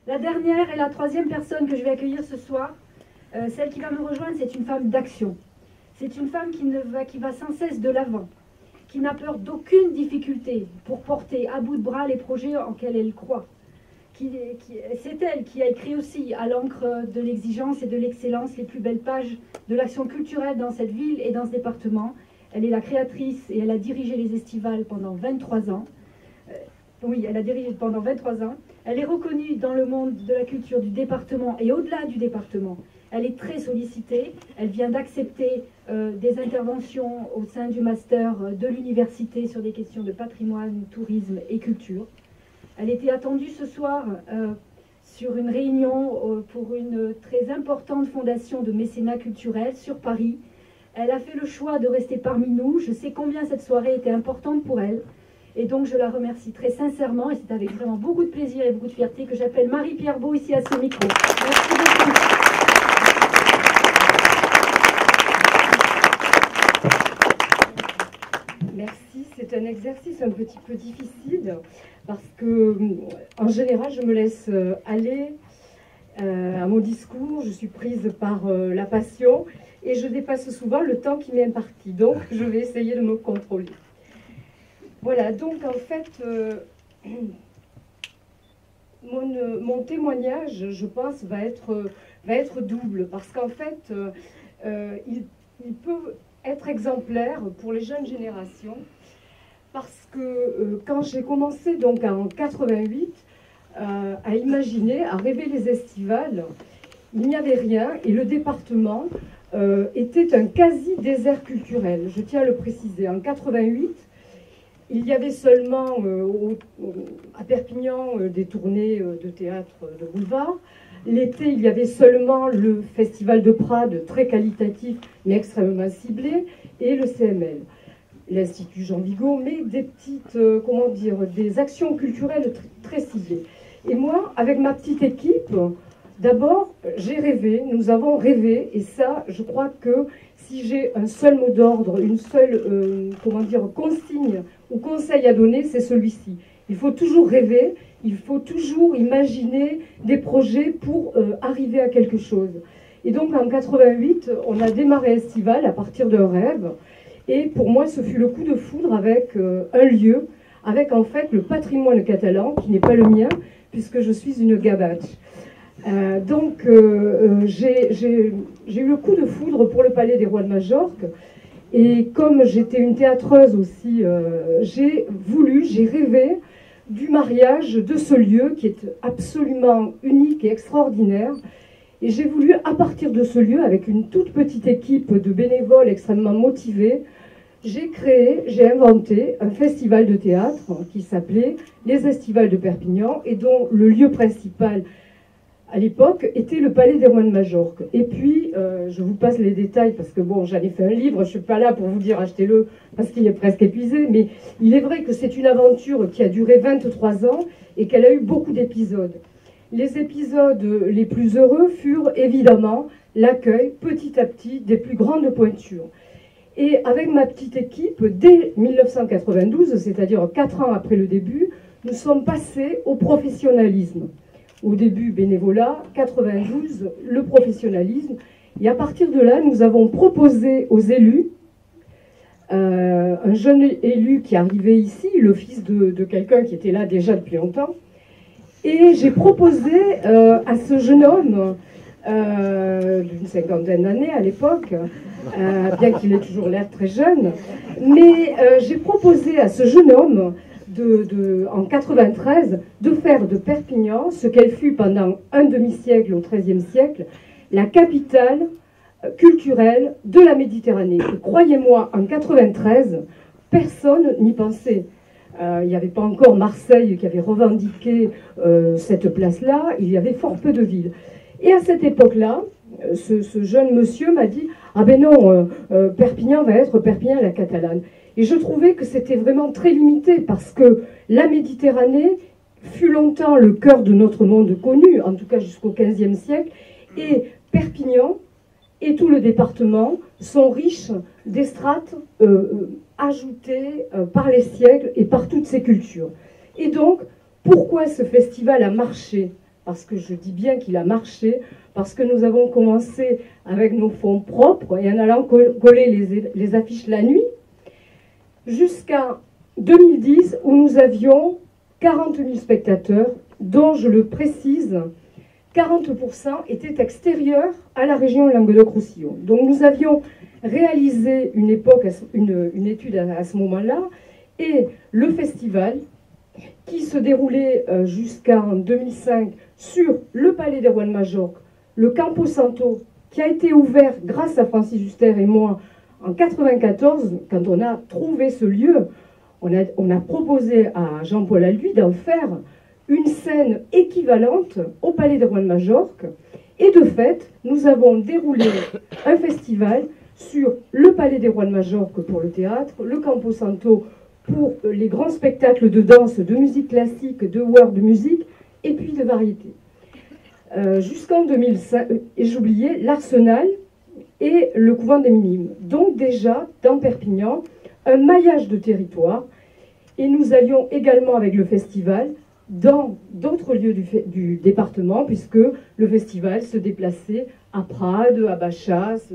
La dernière et la troisième personne que je vais accueillir ce soir, celle qui va me rejoindre, c'est une femme d'action. C'est une femme qui va sans cesse de l'avant, qui n'a peur d'aucune difficulté pour porter à bout de bras les projets en lesquels elle croit. C'est elle qui a écrit aussi à l'encre de l'exigence et de l'excellence les plus belles pages de l'action culturelle dans cette ville et dans ce département. Elle est la créatrice et elle a dirigé les estivales pendant 23 ans. Oui, elle a dirigé pendant 23 ans. Elle est reconnue dans le monde de la culture du département et au-delà du département. Elle est très sollicitée. Elle vient d'accepter des interventions au sein du master de l'université sur des questions de patrimoine, tourisme et culture. Elle était attendue ce soir sur une réunion pour une très importante fondation de mécénat culturel sur Paris. Elle a fait le choix de rester parmi nous. Je sais combien cette soirée était importante pour elle. Et donc je la remercie très sincèrement. Et c'est avec vraiment beaucoup de plaisir et beaucoup de fierté que j'appelle Marie-Pierre Beau ici à ce micro. Merci beaucoup. Merci, c'est un exercice un petit peu difficile parce que, en général, je me laisse aller à mon discours, je suis prise par la passion et je dépasse souvent le temps qui m'est imparti. Donc, je vais essayer de me contrôler. Voilà, donc en fait, mon témoignage, je pense, va être double parce qu'en fait, il peut être exemplaire pour les jeunes générations parce que quand j'ai commencé donc en 88 à imaginer, à rêver les estivales, il n'y avait rien et le département était un quasi-désert culturel. Je tiens à le préciser. En 88, il y avait seulement à Perpignan des tournées de théâtre de boulevard. L'été, il y avait seulement le Festival de Prades, très qualitatif mais extrêmement ciblé, et le CML, l'Institut Jean Vigo, mais des petites, des actions culturelles très ciblées. Et moi, avec ma petite équipe, d'abord, j'ai rêvé, nous avons rêvé, et ça, je crois que si j'ai un seul mot d'ordre, une seule, consigne ou conseil à donner, c'est celui-ci. Il faut toujours rêver, il faut toujours imaginer des projets pour arriver à quelque chose. Et donc en 88, on a démarré Estival à partir d'un rêve. Et pour moi, ce fut le coup de foudre avec un lieu, avec en fait le patrimoine catalan, qui n'est pas le mien, puisque je suis une gabache. J'ai eu le coup de foudre pour le Palais des Rois de Majorque. Et comme j'étais une théâtreuse aussi, j'ai rêvé du mariage de ce lieu qui est absolument unique et extraordinaire. Et j'ai voulu, à partir de ce lieu, avec une toute petite équipe de bénévoles extrêmement motivés, j'ai inventé un festival de théâtre qui s'appelait les Estivales de Perpignan et dont le lieu principal à l'époque était le Palais des Rois de Majorque. Et puis, je vous passe les détails parce que bon, j'en ai fait un livre, je ne suis pas là pour vous dire achetez-le parce qu'il est presque épuisé, mais il est vrai que c'est une aventure qui a duré 23 ans et qu'elle a eu beaucoup d'épisodes. Les épisodes les plus heureux furent évidemment l'accueil petit à petit des plus grandes pointures. Et avec ma petite équipe, dès 1992, c'est-à-dire 4 ans après le début, nous sommes passés au professionnalisme. Au début, bénévolat, 92, le professionnalisme. Et à partir de là, nous avons proposé aux élus, un jeune élu qui arrivait ici, le fils de quelqu'un qui était là déjà depuis longtemps, et j'ai proposé à ce jeune homme, d'une 50aine d'années à l'époque, bien qu'il ait toujours l'air très jeune, mais j'ai proposé à ce jeune homme, en 93, de faire de Perpignan ce qu'elle fut pendant un demi-siècle au XIIIe siècle, la capitale culturelle de la Méditerranée. Et croyez-moi, en 93, personne n'y pensait. Il n'y avait pas encore Marseille qui avait revendiqué cette place-là, il y avait fort peu de villes. Et à cette époque-là, ce jeune monsieur m'a dit « Ah ben non, Perpignan va être Perpignan la Catalane ». Et je trouvais que c'était vraiment très limité parce que la Méditerranée fut longtemps le cœur de notre monde connu, en tout cas jusqu'au XVe siècle, et Perpignan et tout le département sont riches des strates ajoutées par les siècles et par toutes ces cultures. Et donc, pourquoi ce festival a marché parce que je dis bien qu'il a marché, parce que nous avons commencé avec nos fonds propres et en allant coller les affiches la nuit, jusqu'à 2010 où nous avions 40 000 spectateurs, dont, je le précise, 40% étaient extérieurs à la région Languedoc-Roussillon. Donc nous avions réalisé une étude à ce moment-là, et le festival, qui se déroulait jusqu'en 2005 sur le Palais des Rois de Majorque, le Campo Santo, qui a été ouvert grâce à Francis Huster et moi en 1994, quand on a trouvé ce lieu, on a proposé à Jean-Paul Alluy d'en faire une scène équivalente au Palais des Rois de Majorque. Et de fait, nous avons déroulé un festival sur le Palais des Rois de Majorque pour le théâtre, le Campo Santo pour les grands spectacles de danse, de musique classique, de world music, et puis de variété. Jusqu'en 2005, et j'oubliais l'Arsenal et le Couvent des Minimes. Donc déjà, dans Perpignan, un maillage de territoire, et nous allions également avec le festival dans d'autres lieux du département, puisque le festival se déplaçait à Prades, à Bachas,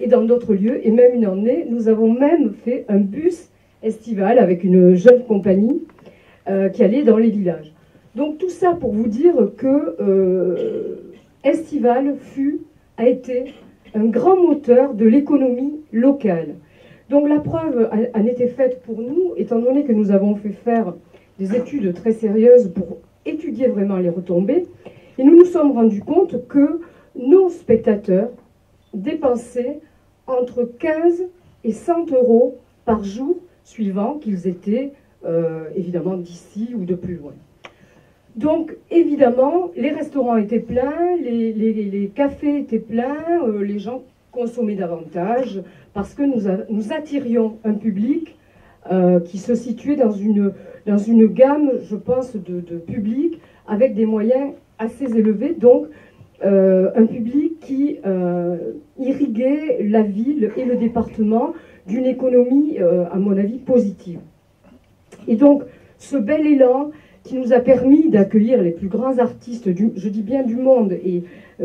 et dans d'autres lieux. Et même une année, nous avons même fait un bus estival avec une jeune compagnie qui allait dans les villages. Donc tout ça pour vous dire que Estival a été un grand moteur de l'économie locale. Donc la preuve en était faite pour nous, étant donné que nous avons fait faire des études très sérieuses pour étudier vraiment les retombées, et nous nous sommes rendus compte que nos spectateurs dépensaient entre 15 et 100 euros par jour, suivant qu'ils étaient évidemment d'ici ou de plus loin. Donc évidemment, les restaurants étaient pleins, les cafés étaient pleins, les gens consommaient davantage, parce que nous attirions un public qui se situait dans une gamme, je pense, de public avec des moyens assez élevés, donc un public qui irriguait la ville et le département d'une économie, à mon avis, positive. Et donc, ce bel élan qui nous a permis d'accueillir les plus grands artistes, je dis bien du monde, et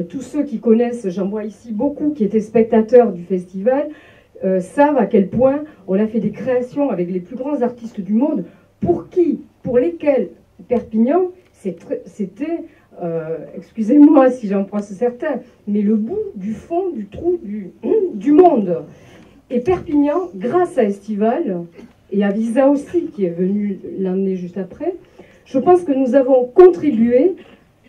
tous ceux qui connaissent, j'en vois ici beaucoup qui étaient spectateurs du festival, savent à quel point on a fait des créations avec les plus grands artistes du monde, pour lesquels Perpignan, c'était, excusez-moi si j'en pense certains, mais le bout du fond du trou du monde. Et Perpignan, grâce à Estival, et à Visa aussi, qui est venu l'année juste après, je pense que nous avons contribué,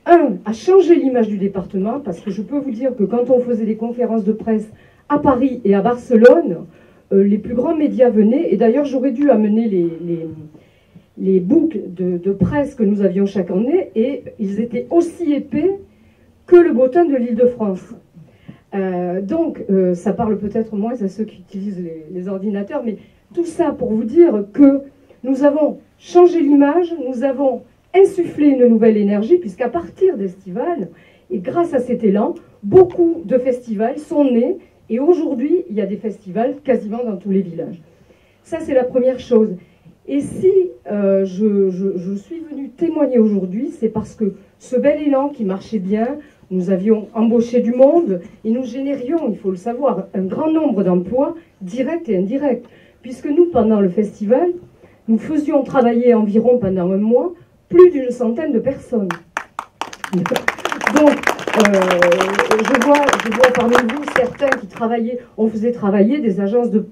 à changer l'image du département, parce que je peux vous dire que quand on faisait des conférences de presse à Paris et à Barcelone, les plus grands médias venaient, et d'ailleurs j'aurais dû amener les boucles de presse que nous avions chaque année, et ils étaient aussi épais que le bottin de l'Île-de-France. Donc, ça parle peut-être moins à ceux qui utilisent les ordinateurs, mais tout ça pour vous dire que nous avons changé l'image, nous avons insufflé une nouvelle énergie, puisqu'à partir d'Estival, et grâce à cet élan, beaucoup de festivals sont nés, et aujourd'hui, il y a des festivals quasiment dans tous les villages. Ça, c'est la première chose. Et si je suis venue témoigner aujourd'hui, c'est parce que ce bel élan qui marchait bien, nous avions embauché du monde, et nous générions, il faut le savoir, un grand nombre d'emplois directs et indirects. Puisque nous, pendant le festival, nous faisions travailler environ pendant un mois plus d'une centaine de personnes. Donc, je vois parmi vous certains qui travaillaient, on faisait travailler des agences de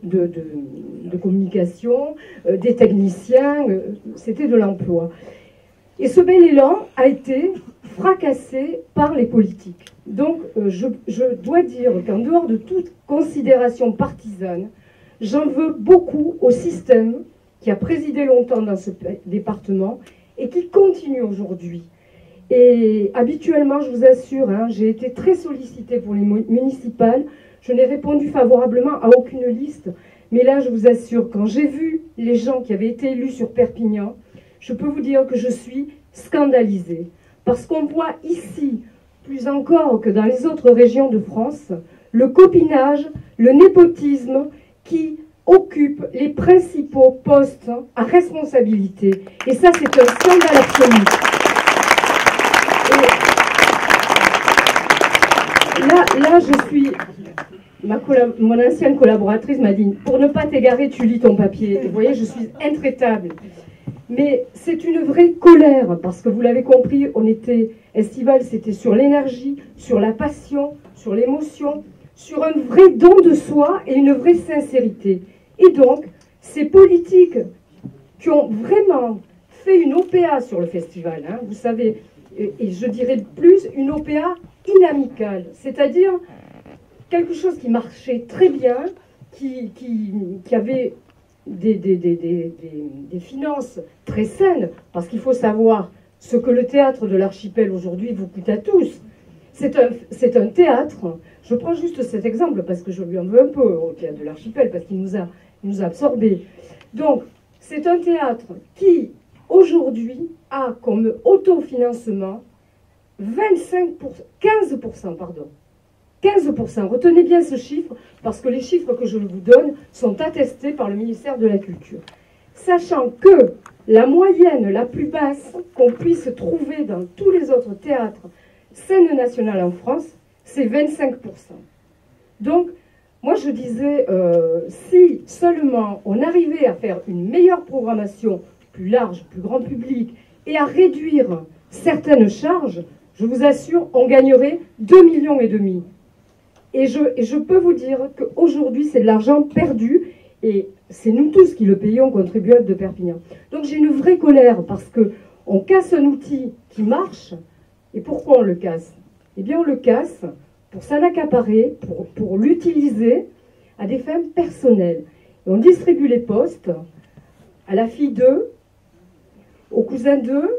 communication, des techniciens, c'était de l'emploi. Et ce bel élan a été fracassé par les politiques. Donc, je dois dire qu'en dehors de toute considération partisane, j'en veux beaucoup au système qui a présidé longtemps dans ce département et qui continue aujourd'hui. Et habituellement, je vous assure, j'ai été très sollicitée pour les municipales. Je n'ai répondu favorablement à aucune liste. Mais là, je vous assure, quand j'ai vu les gens qui avaient été élus sur Perpignan, je peux vous dire que je suis scandalisée. Parce qu'on voit ici, plus encore que dans les autres régions de France, le copinage, le népotisme qui occupe les principaux postes à responsabilité. Et ça, c'est un scandale absolu. là, je suis... Mon ancienne collaboratrice m'a dit, pour ne pas t'égarer, tu lis ton papier. Et vous voyez, je suis intraitable. Mais c'est une vraie colère, parce que vous l'avez compris, on était... Estival, c'était sur l'énergie, sur la passion, sur l'émotion, sur un vrai don de soi et une vraie sincérité. Et donc, ces politiques qui ont vraiment fait une OPA sur le festival, hein, vous savez, et je dirais plus, une OPA inamicale, c'est-à-dire quelque chose qui marchait très bien, qui avait des finances très saines, parce qu'il faut savoir ce que le théâtre de l'Archipel aujourd'hui vous coûte à tous. C'est un théâtre, je prends juste cet exemple parce que je lui en veux un peu au théâtre de l'Archipel, parce qu'il nous a absorbés. Donc, c'est un théâtre qui, aujourd'hui, a comme autofinancement 15%, pardon. 15%. Retenez bien ce chiffre, parce que les chiffres que je vous donne sont attestés par le ministère de la Culture. Sachant que la moyenne la plus basse qu'on puisse trouver dans tous les autres théâtres scène nationale en France, c'est 25%. Donc, moi je disais, si seulement on arrivait à faire une meilleure programmation, plus large, plus grand public, et à réduire certaines charges, je vous assure, on gagnerait 2,5 millions. Et je peux vous dire qu'aujourd'hui, c'est de l'argent perdu, et c'est nous tous qui le payons, contribuables de Perpignan. Donc j'ai une vraie colère, parce qu'on casse un outil qui marche. Et pourquoi on le casse? Eh bien, on le casse pour s'en accaparer, pour l'utiliser à des fins personnelles. Et on distribue les postes à la fille d'eux, au cousin d'eux,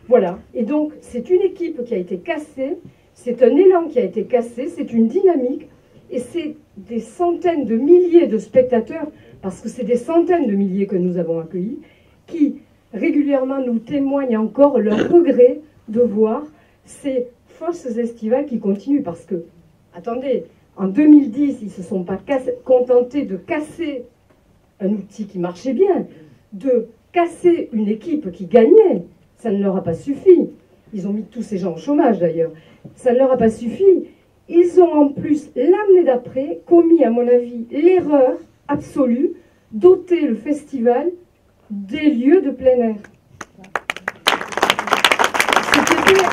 voilà. Et donc, c'est une équipe qui a été cassée, c'est un élan qui a été cassé, c'est une dynamique, et c'est des centaines de milliers de spectateurs, parce que c'est des centaines de milliers que nous avons accueillis, qui régulièrement nous témoignent encore leur regret de voir ces fausses estivales qui continuent. Parce que, attendez, en 2010, ils ne se sont pas contentés de casser un outil qui marchait bien, de casser une équipe qui gagnait. Ça ne leur a pas suffi. Ils ont mis tous ces gens au chômage d'ailleurs. Ça ne leur a pas suffi. Ils ont en plus, l'année d'après, commis, à mon avis, l'erreur absolue doter le festival des lieux de plein air. C'était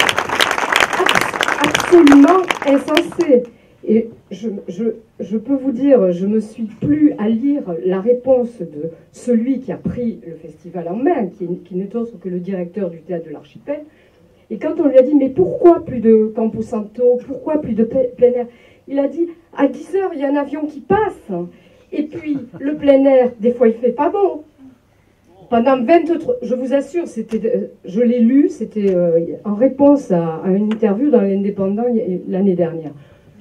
absolument insensé. Et je peux vous dire, je ne me suis plus à lire la réponse de celui qui a pris le festival en main, qui n'est autre que le directeur du théâtre de l'Archipel. Et quand on lui a dit, mais pourquoi plus de Camposanto, pourquoi plus de plein air? Il a dit, à 10 heures, il y a un avion qui passe. Et puis, le plein air, des fois, il ne fait pas bon. Pendant 23, je vous assure, je l'ai lu, c'était en réponse à une interview dans l'Indépendant l'année dernière.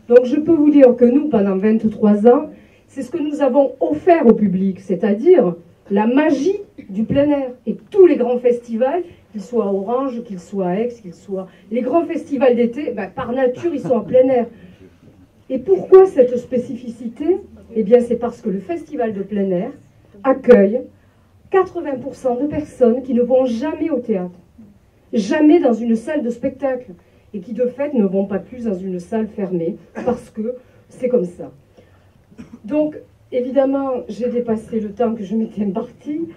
Donc, je peux vous dire que nous, pendant 23 ans, c'est ce que nous avons offert au public, c'est-à-dire la magie du plein air. Et tous les grands festivals, qu'ils soient à Orange, qu'ils soient à Aix, qu'ils soient... Les grands festivals d'été, ben, par nature, ils sont en plein air. Et pourquoi cette spécificité? Eh bien, c'est parce que le festival de plein air accueille 80% de personnes qui ne vont jamais au théâtre, jamais dans une salle de spectacle, et qui de fait ne vont pas plus dans une salle fermée, parce que c'est comme ça. Donc, évidemment, j'ai dépassé le temps que je m'étais imparti.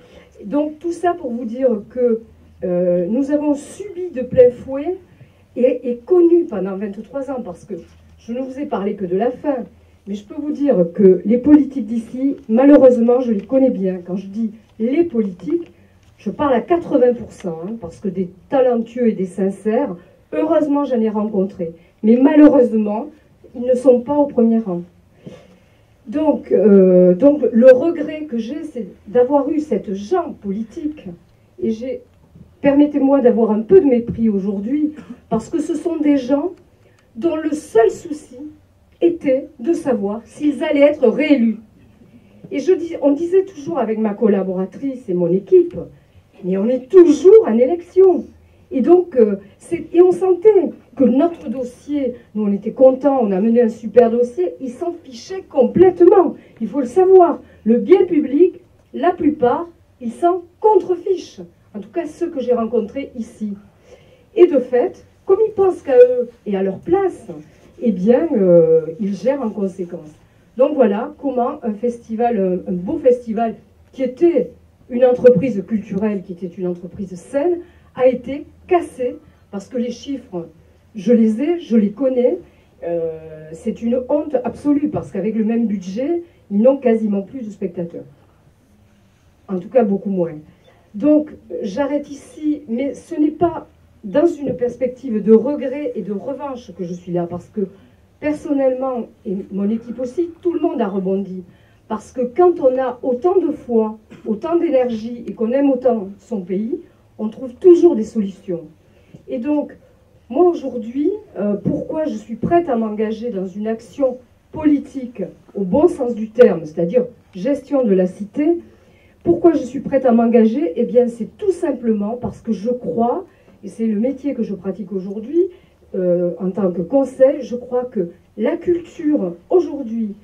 Donc, tout ça pour vous dire que nous avons subi de plein fouet et connu pendant 23 ans, parce que je ne vous ai parlé que de la fin, mais je peux vous dire que les politiques d'ici, malheureusement, je les connais bien. Quand je dis les politiques, je parle à 80%, hein, parce que des talentueux et des sincères, heureusement, j'en ai rencontré. Mais malheureusement, ils ne sont pas au premier rang. Donc le regret que j'ai, c'est d'avoir eu cette jambe politique. Et permettez-moi d'avoir un peu de mépris aujourd'hui, parce que ce sont des gens dont le seul souci était de savoir s'ils allaient être réélus. Et on disait toujours avec ma collaboratrice et mon équipe, mais on est toujours en élection. Et donc, et on sentait que notre dossier, nous on était contents, on a mené un super dossier, ils s'en fichaient complètement. Il faut le savoir. Le bien public, la plupart, ils s'en contrefichent. En tout cas, ceux que j'ai rencontrés ici. Et de fait, comme ils pensent qu'à eux et à leur place, eh bien, ils gèrent en conséquence. Donc voilà comment un festival, un beau festival qui était une entreprise culturelle, qui était une entreprise saine, a été cassé parce que les chiffres, je les ai, je les connais. C'est une honte absolue parce qu'avec le même budget, ils n'ont quasiment plus de spectateurs. En tout cas, beaucoup moins. Donc, j'arrête ici, mais ce n'est pas dans une perspective de regret et de revanche que je suis là, parce que personnellement, et mon équipe aussi, tout le monde a rebondi. Parce que quand on a autant de foi, autant d'énergie et qu'on aime autant son pays, on trouve toujours des solutions. Et donc, moi aujourd'hui, pourquoi je suis prête à m'engager dans une action politique au bon sens du terme, c'est-à-dire gestion de la cité, pourquoi je suis prête à m'engager? Eh bien, c'est tout simplement parce que je crois, et c'est le métier que je pratique aujourd'hui, en tant que conseil, je crois que la culture aujourd'hui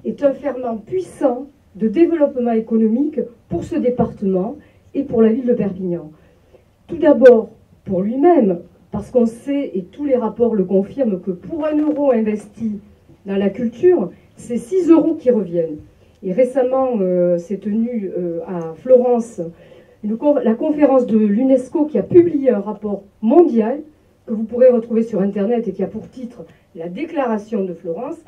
est un ferment puissant de développement économique pour ce département et pour la ville de Perpignan. Tout d'abord, pour lui-même, parce qu'on sait, et tous les rapports le confirment, que pour 1 euro investi dans la culture, c'est 6 euros qui reviennent. Et récemment, s'est tenue à Florence la conférence de l'UNESCO qui a publié un rapport mondial que vous pourrez retrouver sur Internet et qui a pour titre « La déclaration de Florence »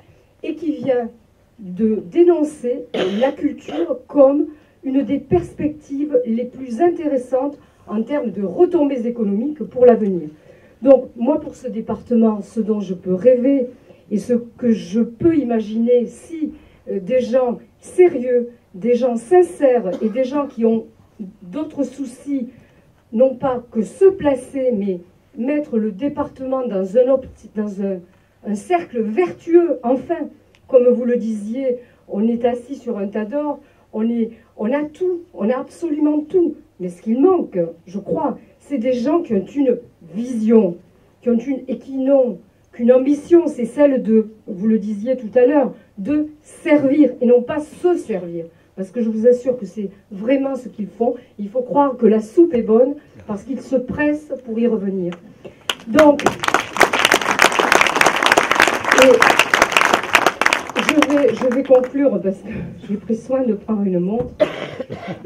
et qui vient de dénoncer la culture comme une des perspectives les plus intéressantes en termes de retombées économiques pour l'avenir. Donc, moi, pour ce département, ce dont je peux rêver et ce que je peux imaginer si des gens sérieux, des gens sincères et des gens qui ont d'autres soucis, non pas que se placer, mais mettre le département dans un cercle vertueux, enfin, comme vous le disiez, on est assis sur un tas d'or, on a tout, on a absolument tout. Mais ce qu'il manque, je crois, c'est des gens qui ont une vision, et qui n'ont qu'une ambition, c'est celle de, vous le disiez tout à l'heure, de servir et non pas se servir. Parce que je vous assure que c'est vraiment ce qu'ils font. Il faut croire que la soupe est bonne parce qu'ils se pressent pour y revenir. Donc, je vais conclure parce que j'ai pris soin de prendre une montre.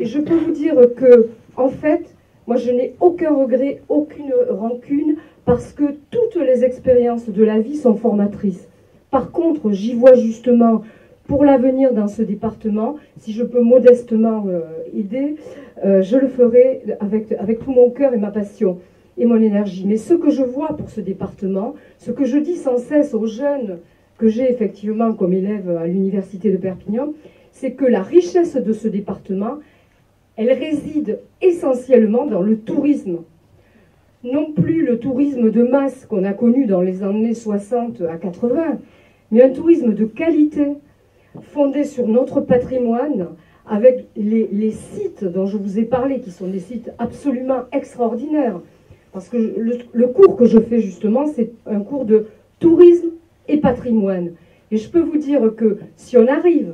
Et je peux vous dire que, en fait, moi je n'ai aucun regret, aucune rancune, parce que toutes les expériences de la vie sont formatrices. Par contre, j'y vois justement, pour l'avenir dans ce département, si je peux modestement aider, je le ferai avec tout mon cœur et ma passion et mon énergie. Mais ce que je vois pour ce département, ce que je dis sans cesse aux jeunes que j'ai effectivement comme élève à l'université de Perpignan, c'est que la richesse de ce département, elle réside essentiellement dans le tourisme. Non plus le tourisme de masse qu'on a connu dans les années 60 à 80, mais un tourisme de qualité, fondé sur notre patrimoine, avec les sites dont je vous ai parlé, qui sont des sites absolument extraordinaires. Parce que le cours que je fais justement, c'est un cours de tourisme et patrimoine. Et je peux vous dire que si on arrive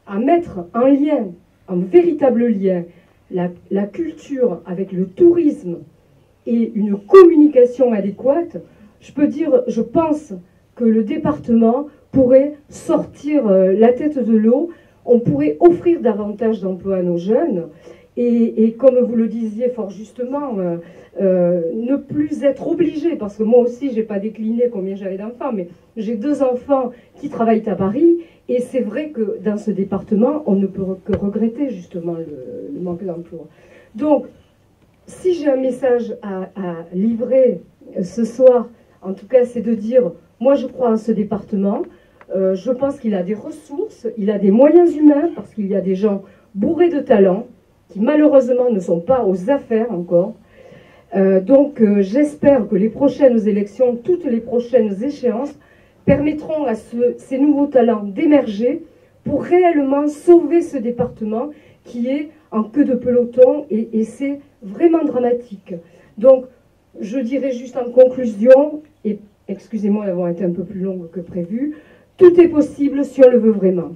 à mettre en lien, un véritable lien, la culture avec le tourisme et une communication adéquate, je pense que le département pourrait sortir la tête de l'eau, on pourrait offrir davantage d'emplois à nos jeunes et comme vous le disiez fort justement, ne plus être obligé, parce que moi aussi je n'ai pas décliné combien j'avais d'enfants, mais j'ai 2 enfants qui travaillent à Paris et c'est vrai que dans ce département on ne peut que regretter justement le manque d'emploi. Donc si j'ai un message à livrer ce soir, en tout cas c'est de dire, moi je crois en ce département, je pense qu'il a des ressources, il a des moyens humains, parce qu'il y a des gens bourrés de talent, qui malheureusement ne sont pas aux affaires encore. Donc j'espère que les prochaines élections, toutes les prochaines échéances, permettront à ces nouveaux talents d'émerger pour réellement sauver ce département qui est en queue de peloton et c'est vraiment dramatique. Donc je dirais juste en conclusion, et excusez-moi d'avoir été un peu plus longue que prévu, tout est possible si on le veut vraiment.